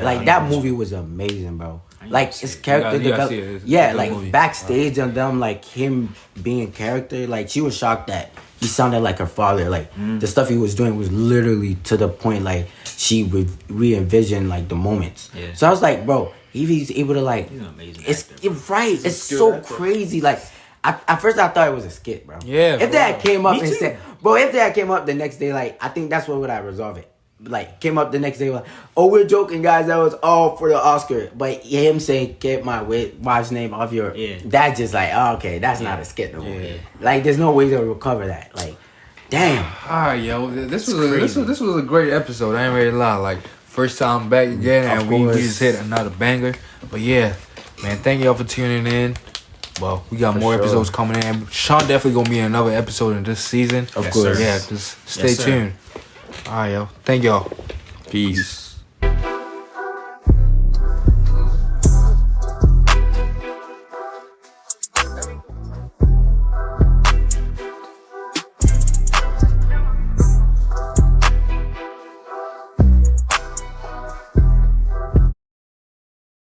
like that movie was amazing, bro. Like his character development, like movie. Backstage and them, like him being a character. Like she was shocked that he sounded like her father. Like the stuff he was doing was literally to the point like she would re-envision like the moments. Yeah. So I was like, bro, if he's able to like, it's so crazy. Like at first I thought it was a skit, bro. Yeah. If that came up and said, bro, if that came up the next day, like I think that's what would I resolve it. Like came up the next day like, oh, we're joking, guys. That was all for the Oscar. But him saying, get my wife's name off your, that's just like, oh, okay, that's not a skit no more. Yeah. Like there's no way to recover that. Like, damn. All right, yo, this was a great episode. I ain't ready to lie. Like first time back again, and we just hit another banger. But yeah, man, thank y'all for tuning in. Well, we got more episodes coming in. Sean definitely gonna be in another episode in this season. Of course. Yeah, just stay tuned. All right, yo. Thank y'all. Peace.